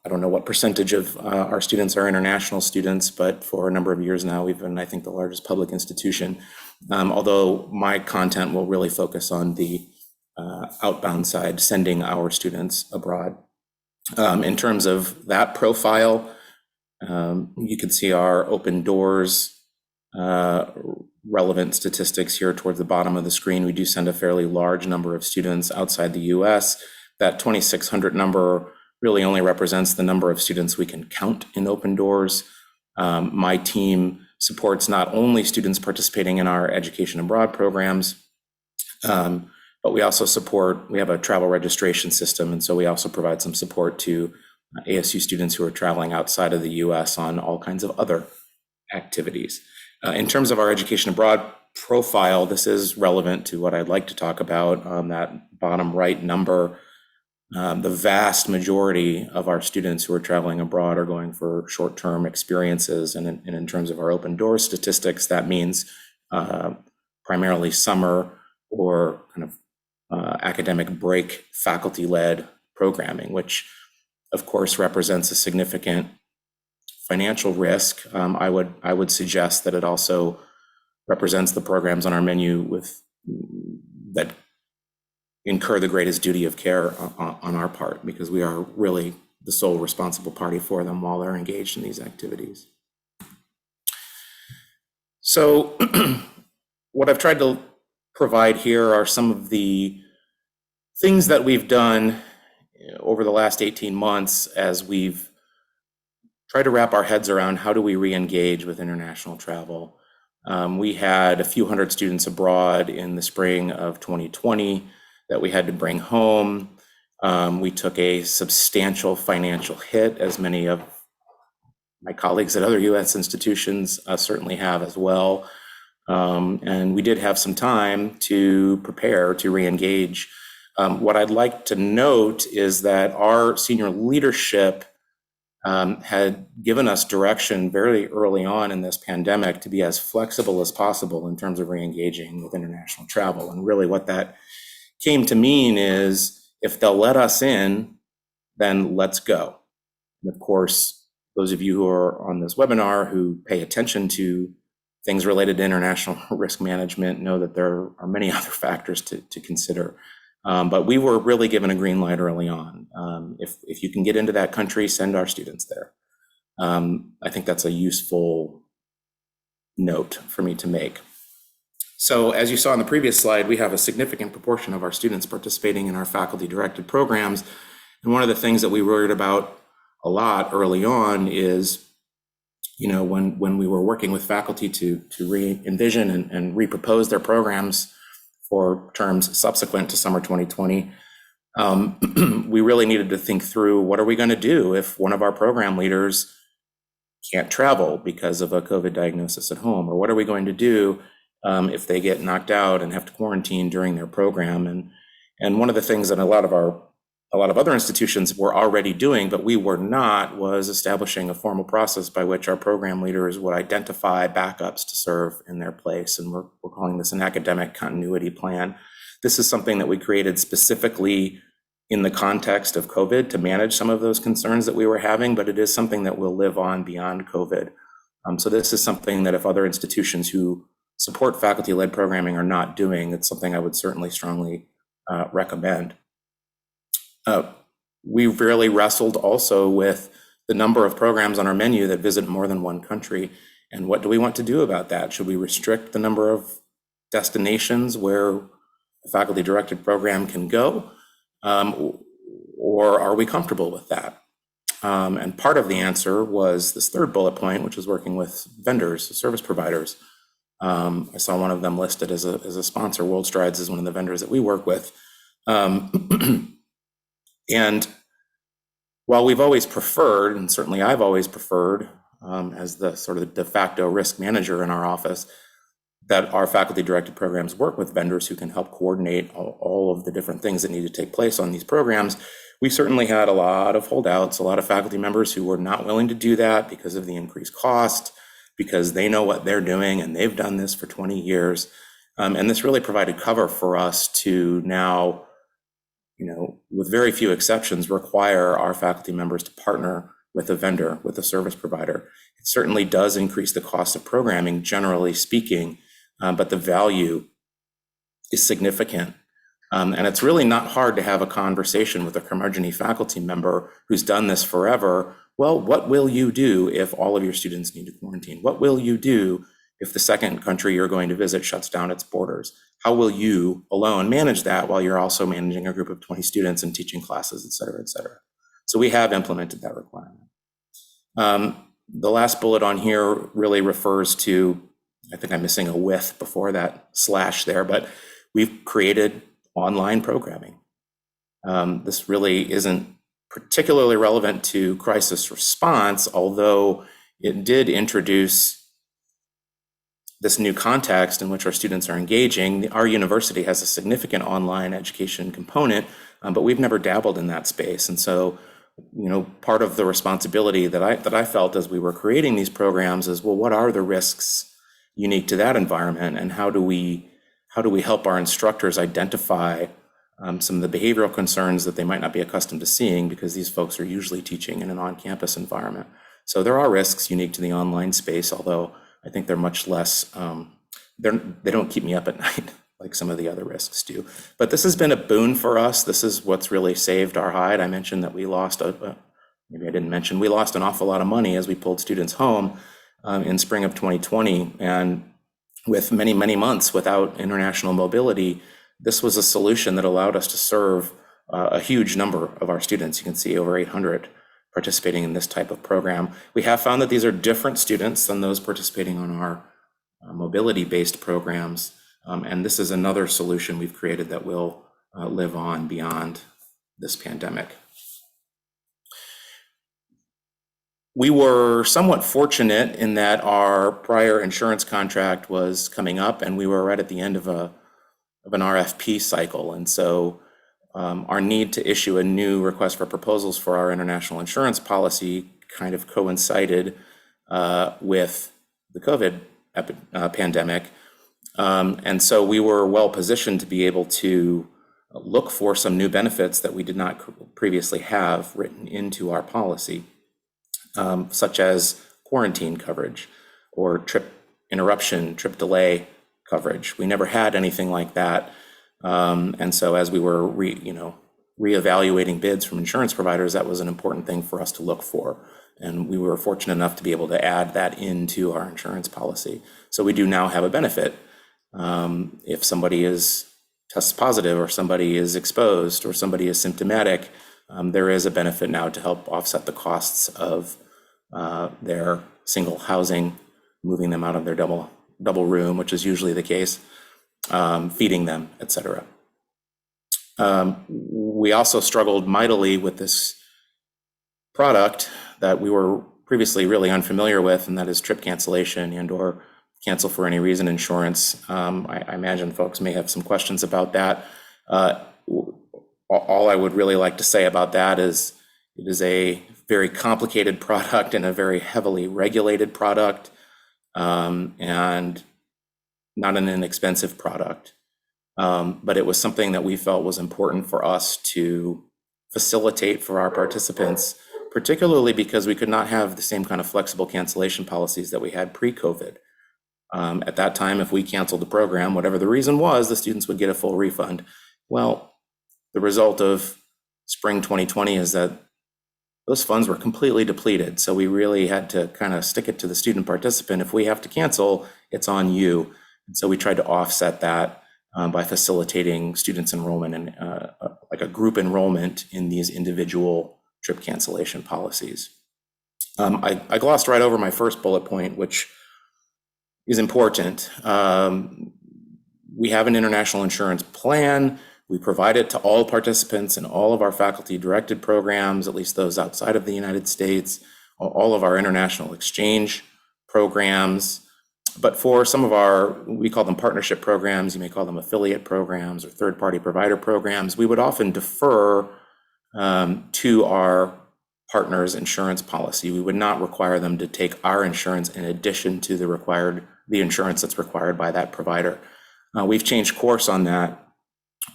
don't know what percentage of our students are international students, but for a number of years now, we've been, I think, the largest public institution. Although my content will really focus on the outbound side, sending our students abroad. In terms of that profile, you can see our open doors relevant statistics here towards the bottom of the screen. We do send a fairly large number of students outside the US. That 2,600 number really only represents the number of students we can count in open doors. My team supports not only students participating in our education abroad programs, but we also we have a travel registration system, and so we also provide some support to ASU students who are traveling outside of the US on all kinds of other activities. In terms of our education abroad profile, this is relevant to what I'd like to talk about. That bottom right number, the vast majority of our students who are traveling abroad are going for short-term experiences. And in terms of our open door statistics, that means primarily summer or kind of academic break faculty-led programming, which of course represents a significant financial risk. I would suggest that it also represents the programs on our menu that incur the greatest duty of care on our part, because we are really the sole responsible party for them while they're engaged in these activities. So what I've tried to provide here are some of the things that we've done over the last 18 months as we've tried to wrap our heads around how do we re-engage with international travel. We had a few hundred students abroad in the spring of 2020 that we had to bring home. We took a substantial financial hit, as many of my colleagues at other US institutions certainly have as well. And we did have some time to prepare to re-engage. What I'd like to note is that our senior leadership had given us direction very early on in this pandemic to be as flexible as possible in terms of re-engaging with international travel. And really what that came to mean is, if they'll let us in, then let's go. And of course, those of you who are on this webinar who pay attention to things related to international risk management know that there are many other factors to consider. But we were really given a green light early on. If you can get into that country, send our students there. I think that's a useful note for me to make. So as you saw in the previous slide, we have a significant proportion of our students participating in our faculty-directed programs. And one of the things that we worried about a lot early on is, when we were working with faculty to re-envision and repropose their programs for terms subsequent to summer 2020, we really needed to think through, what are we going to do if one of our program leaders can't travel because of a COVID diagnosis at home? Or what are we going to do if they get knocked out and have to quarantine during their program? And one of the things that a lot of other institutions were already doing, but we were not, was establishing a formal process by which our program leaders would identify backups to serve in their place. And we're calling this an academic continuity plan. This is something that we created specifically in the context of COVID to manage some of those concerns that we were having, but it is something that will live on beyond COVID. So this is something that if other institutions who support faculty-led programming are not doing, it's something I would certainly strongly recommend. we really wrestled also with the number of programs on our menu that visit more than one country. And what do we want to do about that? Should we restrict the number of destinations where a faculty-directed program can go? Or are we comfortable with that? And part of the answer was this third bullet point, which is working with vendors, service providers. I saw one of them listed as a sponsor. World Strides is one of the vendors that we work with. And while we've always preferred, and certainly I've always preferred, as the sort of de facto risk manager in our office, that our faculty-directed programs work with vendors who can help coordinate all of the different things that need to take place on these programs, we certainly had a lot of holdouts, a lot of faculty members who were not willing to do that because of the increased cost, because they know what they're doing and they've done this for 20 years. And this really provided cover for us to now, with very few exceptions, require our faculty members to partner with a vendor, with a service provider. It certainly does increase the cost of programming, generally speaking, but the value is significant. And it's really not hard to have a conversation with a curmudgeon faculty member who's done this forever. Well, what will you do if all of your students need to quarantine? What will you do if the second country you're going to visit shuts down its borders? How will you alone manage that while you're also managing a group of 20 students and teaching classes, et cetera, et cetera? So we have implemented that requirement. The last bullet on here really refers to, I think I'm missing a with before that slash there, but we've created online programming. This really isn't particularly relevant to crisis response, although it did introduce this new context in which our students are engaging. Our university has a significant online education component, but we've never dabbled in that space. And so, part of the responsibility that I felt as we were creating these programs is, well, what are the risks unique to that environment, and how do we help our instructors identify some of the behavioral concerns that they might not be accustomed to seeing, because these folks are usually teaching in an on-campus environment. So there are risks unique to the online space, although I think they're much less, they don't keep me up at night like some of the other risks do. But this has been a boon for us. This is what's really saved our hide. I mentioned that we lost, maybe I didn't mention, we lost an awful lot of money as we pulled students home in spring of 2020. And with many, many months without international mobility, this was a solution that allowed us to serve a huge number of our students. You can see over 800 participating in this type of program. We have found that these are different students than those participating on our mobility-based programs. And this is another solution we've created that will live on beyond this pandemic. We were somewhat fortunate in that our prior insurance contract was coming up, and we were right at the end of an RFP cycle. And so our need to issue a new request for proposals for our international insurance policy kind of coincided with the COVID pandemic. And so we were well positioned to be able to look for some new benefits that we did not previously have written into our policy, such as quarantine coverage or trip interruption, trip delay coverage. We never had anything like that. And so as we were reevaluating bids from insurance providers, that was an important thing for us to look for. And we were fortunate enough to be able to add that into our insurance policy. So we do now have a benefit. If somebody tests positive, or somebody is exposed, or somebody is symptomatic, there is a benefit now to help offset the costs of their single housing, moving them out of their double room, which is usually the case, feeding them, et cetera. We also struggled mightily with this product that we were previously really unfamiliar with, and that is trip cancellation and/or cancel for any reason insurance. I imagine folks may have some questions about that. All I would really like to say about that is it is a very complicated product and a very heavily regulated product, and not an inexpensive product. But it was something that we felt was important for us to facilitate for our participants, particularly because we could not have the same kind of flexible cancellation policies that we had pre-COVID. At that time, if we canceled the program, whatever the reason was, the students would get a full refund. Well, the result of spring 2020 is that those funds were completely depleted. So we really had to kind of stick it to the student participant. If we have to cancel, it's on you. And so we tried to offset that by facilitating students' enrollment and like a group enrollment in these individual trip cancellation policies. I glossed right over my first bullet point, which is important. We have an international insurance plan. We provide it to all participants in all of our faculty-directed programs, at least those outside of the United States, all of our international exchange programs. But for some of our, we call them partnership programs, you may call them affiliate programs or third-party provider programs, we would often defer to our partner's insurance policy. We would not require them to take our insurance in addition to the insurance that's required by that provider. We've changed course on that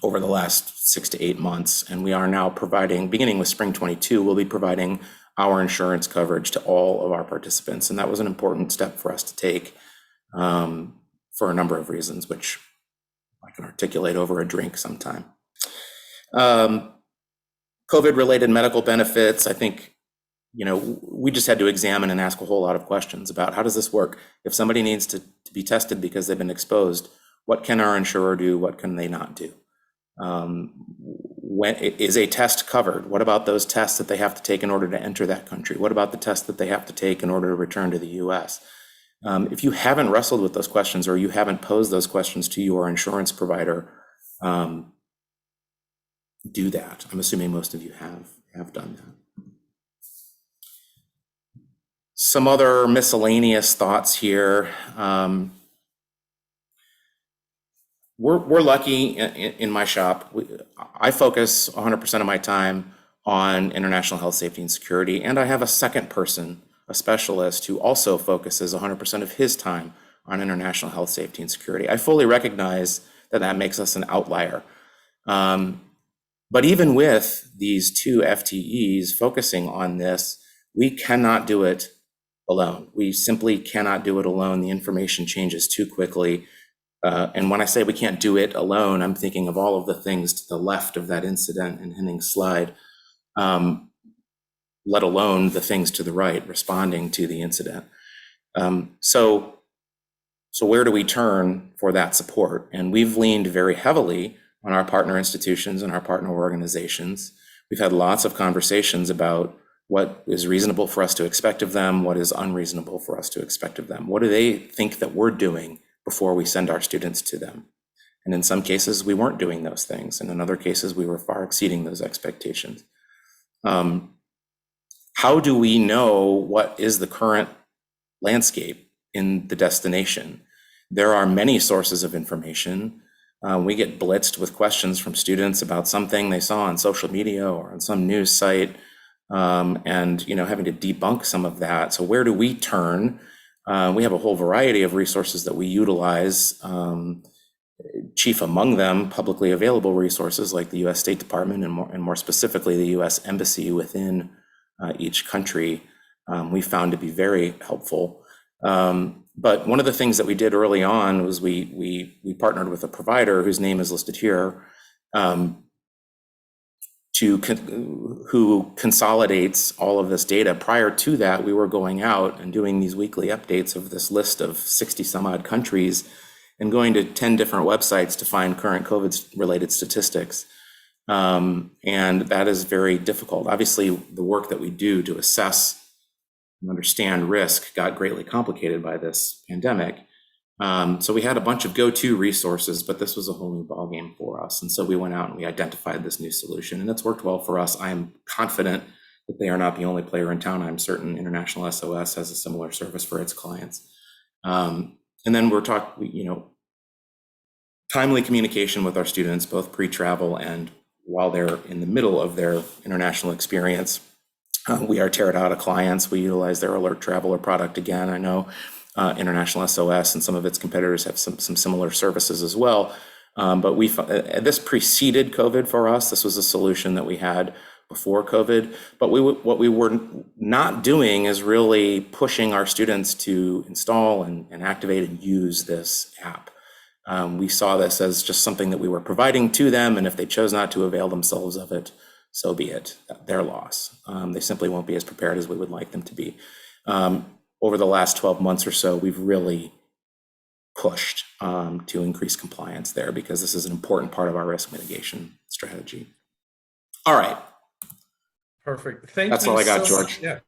over the last 6 to 8 months, and we are now providing, beginning with spring 22, we'll be providing our insurance coverage to all of our participants. And that was an important step for us to take for a number of reasons, which I can articulate over a drink sometime. COVID-related medical benefits, I think, we just had to examine and ask a whole lot of questions about how does this work? If somebody needs to be tested because they've been exposed, what can our insurer do? What can they not do? When is a test covered? What about those tests that they have to take in order to enter that country? What about the tests that they have to take in order to return to the US? If you haven't wrestled with those questions or you haven't posed those questions to your insurance provider, do that. I'm assuming most of you have done that. Some other miscellaneous thoughts here. We're lucky in my shop. I focus 100% of my time on international health, safety, and security, and I have a second person, a specialist, who also focuses 100% of his time on international health, safety, and security. I fully recognize that makes us an outlier. But even with these two FTEs focusing on this, we cannot do it alone. We simply cannot do it alone. The information changes too quickly. And when I say we can't do it alone, I'm thinking of all of the things to the left of that incident in Henning's slide, let alone the things to the right responding to the incident. So where do we turn for that support? And we've leaned very heavily on our partner institutions and our partner organizations. We've had lots of conversations about what is reasonable for us to expect of them, what is unreasonable for us to expect of them. What do they think that we're doing before we send our students to them? And in some cases, we weren't doing those things. And in other cases, we were far exceeding those expectations. How do we know what is the current landscape in the destination? There are many sources of information. We get blitzed with questions from students about something they saw on social media or on some news site, and having to debunk some of that. So where do we turn? We have a whole variety of resources that we utilize, chief among them publicly available resources like the US State Department and more specifically the US Embassy within each country, we found to be very helpful. But one of the things that we did early on was we partnered with a provider whose name is listed here, who consolidates all of this data. Prior to that, we were going out and doing these weekly updates of this list of 60 some odd countries and going to 10 different websites to find current COVID-related statistics. And that is very difficult. Obviously, the work that we do to assess and understand risk got greatly complicated by this pandemic. So we had a bunch of go-to resources, but this was a whole new ballgame for us. And so we went out and we identified this new solution, and it's worked well for us. I am confident that they are not the only player in town. I'm certain International SOS has a similar service for its clients. And then we're talking, timely communication with our students, both pre-travel and while they're in the middle of their international experience. We are Teradata clients. We utilize their Alert Traveler product again. I know International SOS and some of its competitors have some similar services as well. But this preceded COVID for us. This was a solution that we had before COVID. But what we were not doing is really pushing our students to install and activate and use this app. We saw this as just something that we were providing to them, and if they chose not to avail themselves of it, so be it, their loss. They simply won't be as prepared as we would like them to be. Over the last 12 months or so, we've really pushed to increase compliance there because this is an important part of our risk mitigation strategy. All right. Perfect. Thank That's you all I got, so George. much. Yeah,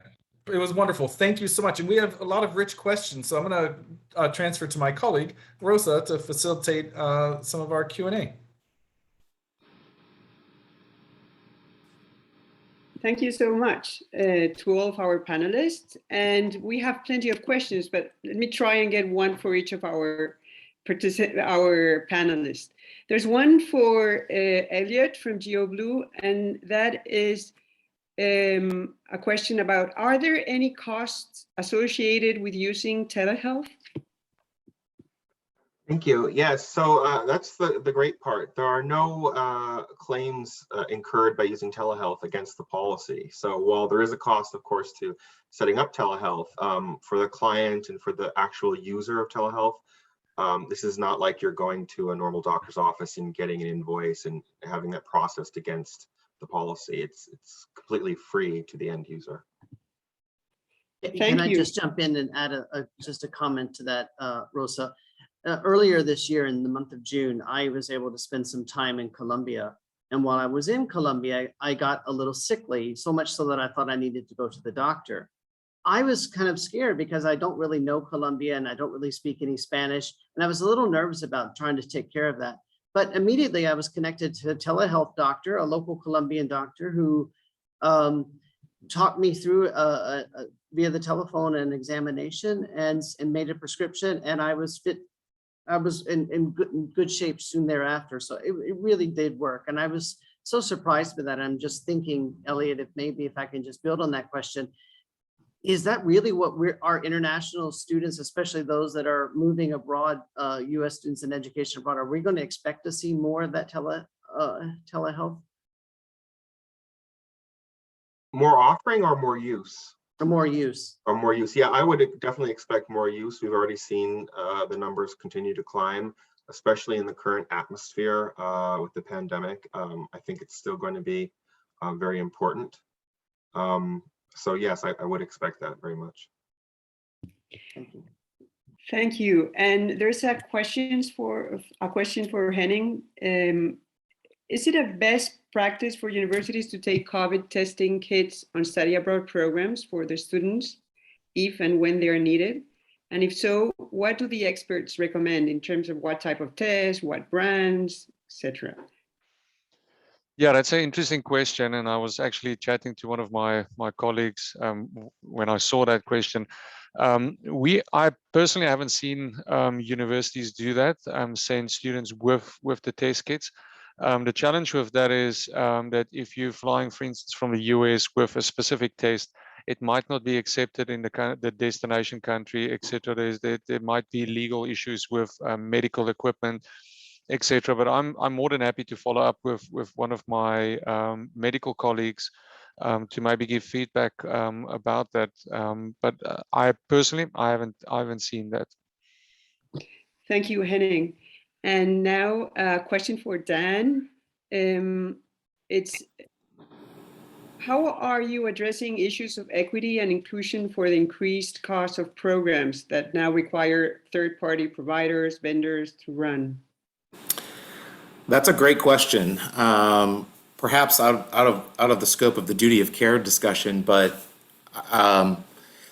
it was wonderful. Thank you so much. And we have a lot of rich questions. So I'm going to transfer to my colleague, Rosa, to facilitate some of our Q&A. Thank you so much to all of our panelists. And we have plenty of questions, but let me try and get one for each of our panelists. There's one for Elliot from GeoBlue, and that is a question about, are there any costs associated with using telehealth? Thank you. Yes, so that's the great part. There are no claims incurred by using telehealth against the policy. So while there is a cost, of course, to setting up telehealth for the client and for the actual user of telehealth, this is not like you're going to a normal doctor's office and getting an invoice and having that processed against the policy. It's completely free to the end user. Can I just jump in and add just a comment to that, Rosa? Earlier this year, in the month of June, I was able to spend some time in Colombia. And while I was in Colombia, I got a little sickly, so much so that I thought I needed to go to the doctor. I was kind of scared because I don't really know Colombia and I don't really speak any Spanish. And I was a little nervous about trying to take care of that. But immediately I was connected to a telehealth doctor, a local Colombian doctor who talked me through via the telephone an examination and made a prescription, and I was fit. I was in good shape soon thereafter. So it really did work. And I was so surprised by that. I'm just thinking, Elliot, if I can just build on that question, is that really what our international students, especially those that are moving abroad, US students in education abroad, are we going to expect to see more of that telehealth? More offering or more use? Or more use? Or more use. Yeah, I would definitely expect more use. We've already seen the numbers continue to climb, especially in the current atmosphere with the pandemic. I think it's still going to be very important. So yes, I would expect that very much. Thank you. And there's a question for Henning. Is it a best practice for universities to take COVID testing kits on study abroad programs for their students, if and when they are needed? And if so, what do the experts recommend in terms of what type of test, what brands, etc.? Yeah, that's an interesting question. And I was actually chatting to one of my colleagues when I saw that question. I personally haven't seen universities do that, send students with the test kits. The challenge with that is that if you're flying, for instance, from the US with a specific test, it might not be accepted in the destination country, etc. There might be legal issues with medical equipment, etc. But I'm more than happy to follow up with one of my medical colleagues to maybe give feedback about that. But I personally haven't seen that. Thank you, Henning. And now a question for Dan. It's, how are you addressing issues of equity and inclusion for the increased cost of programs that now require third-party providers, vendors to run? That's a great question. Perhaps out of the scope of the duty of care discussion, but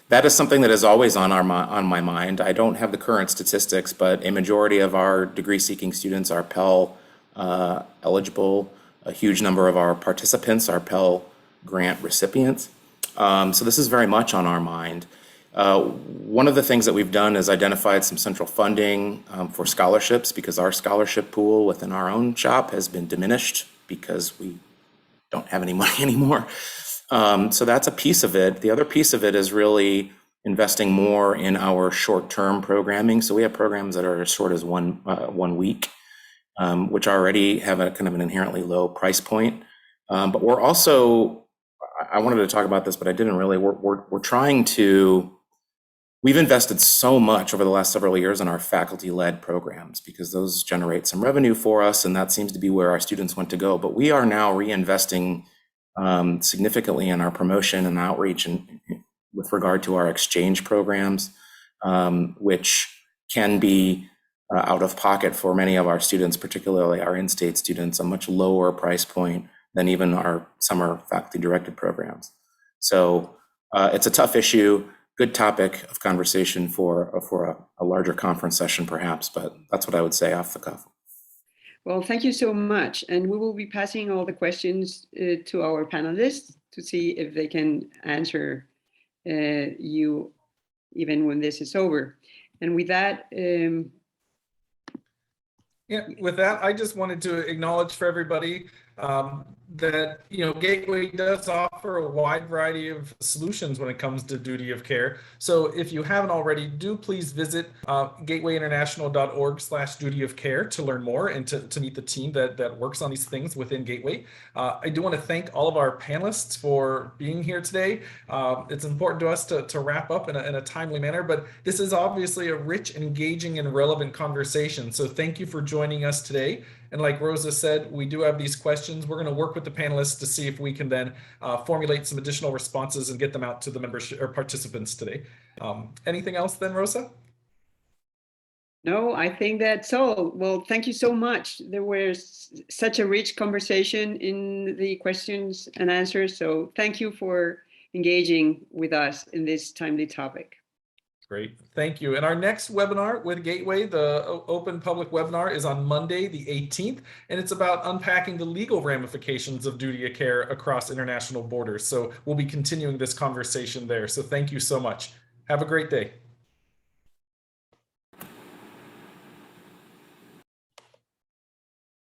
that is something that is always on my mind. I don't have the current statistics, but a majority of our degree-seeking students are Pell eligible. A huge number of our participants are Pell grant recipients. So this is very much on our mind. One of the things that we've done is identified some central funding for scholarships, because our scholarship pool within our own shop has been diminished because we don't have any money anymore. So that's a piece of it. The other piece of it is really investing more in our short-term programming. So we have programs that are as short as one week, which already have a kind of an inherently low price point. But we're also, I wanted to talk about this, but I didn't really. We're trying to. We've invested so much over the last several years in our faculty-led programs because those generate some revenue for us, and that seems to be where our students want to go. But we are now reinvesting significantly in our promotion and outreach and with regard to our exchange programs, which can be out of pocket for many of our students, particularly our in-state students, a much lower price point than even our summer faculty directed programs. So it's a tough issue, good topic of conversation for a larger conference session perhaps, but that's what I would say off the cuff. Well, thank you so much. And we will be passing all the questions to our panelists to see if they can answer you even when this is over. And with that, yeah, with that, I just wanted to acknowledge for everybody that, you know, Gateway does offer a wide variety of solutions when it comes to duty of care. So if you haven't already, do please visit gatewayinternational.org/duty of care to learn more and to meet the team that works on these things within Gateway. I do want to thank all of our panelists for being here today. It's important to us to wrap up in a timely manner, but this is obviously a rich, engaging, and relevant conversation. So thank you for joining us today. And like Rosa said, we do have these questions. We're going to work with the panelists to see if we can then formulate some additional responses and get them out to the members or participants today. Anything else then, Rosa? no, I think that's all. Well, thank you so much. There was such a rich conversation in the questions and answers. So thank you for engaging with us in this timely topic. Great, thank you. And our next webinar with Gateway, the open public webinar, is on Monday, the 18th, and it's about unpacking the legal ramifications of duty of care across international borders. So we'll be continuing this conversation there. So thank you so much. Have a great day.